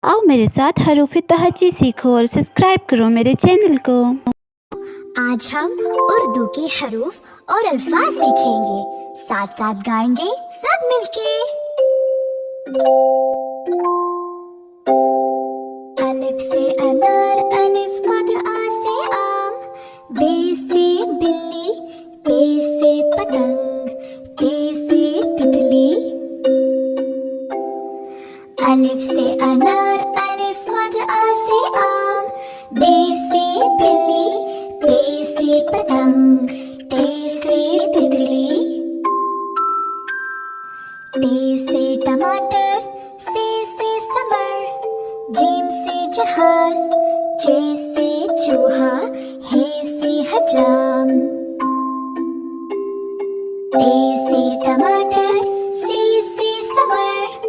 आओ मेरे साथ हरूफ तहजी सीखो और सब्सक्राइब करो मेरे चैनल को। आज हम उर्दू के हरूफ और अल्फाज सीखेंगे, साथ साथ गाएंगे सब मिलके। अलिफ से अनार, अलिफ मद आ से आम, बे से बिल्ली, पे से पतंग, ते से तितली। अलिफ से अनार, अलिफ मद आ से आम, बे से बिल्ली, पे से पतंग, ते से तितली। टे से टमाटर, से समर, जीम से जहाज, चे से चूहा, हे से हजाम। टे से टमाटर, से समर,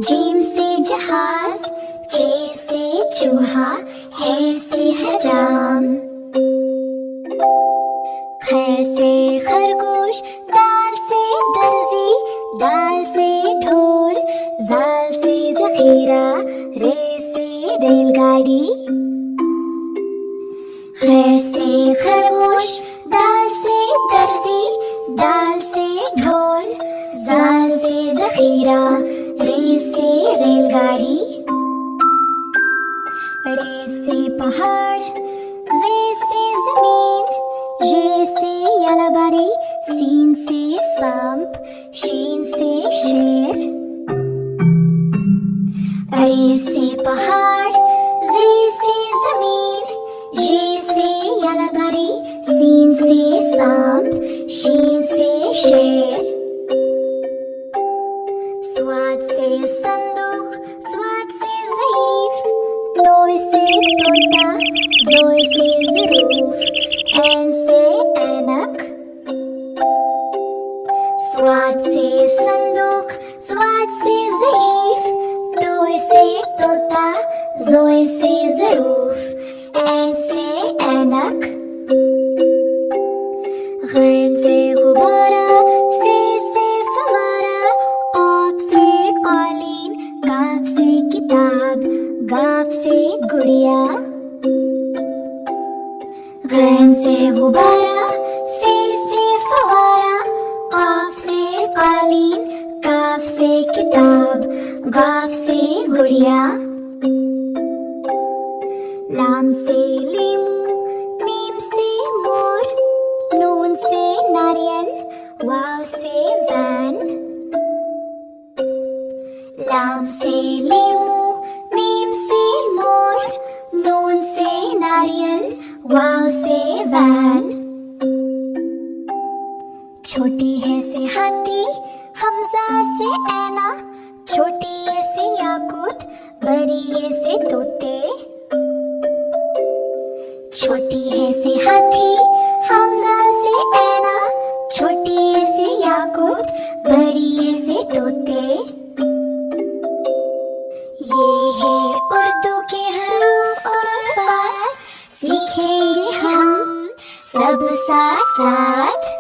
जीम से जहाज, चे से चूहा, हे से हजाम। खे से खरगोश, दाल से दर्जी, दाल से ढोल, जाल से जखीरा, रे से रेलगाड़ी। खे से खरगोश, दाल से दर्जी, दाल से ढोल, जाल से जखीरा, रे से रेलगाड़ी। रे से पहाड़, जे से जमीन, ये से यलबरी, सीन से सांप, शीन से शेर। रे से पहाड़, जे से जमीन, ये से यलबरी, सीन से सांप, शीन से शेर। स्वाद से संदूक, स्वाद से ज़ईफ, तोय से तोता, ज़ोय से ज़रूफ, ऐन से ऐनक। स्वाद से संदूक, स्वाद से ज़ईफ, तोय से तोता, ज़ोय से ज़रूफ, ऐन से ऐनक। गैन से गुब्बारा, फे से फवारा, ऑफ से कालीन, काफ से किताब, गाफ से गुड़िया। गैन से गुब्बारा, फे से फवारा, काफ से कालीन, काफ से किताब, गाफ से गुड़िया। लाम से लीमू, मीम से मोर, नून से नारियल, वाव से वैन। लाम से लीमू, मीम से मोर, नून से नारियल, वाव से वैन। छोटी है से हाथी, हमजा से ऐना, छोटी है से याकूत, बड़ी है से तोते। छोटी है से हाथी, हमजा से ऐना, छोटी है से याकूत, बड़ी है से तोते। ये है उर्दू के हरूफ और अल्फाज, सीखेंगे हम सब साथ साथ।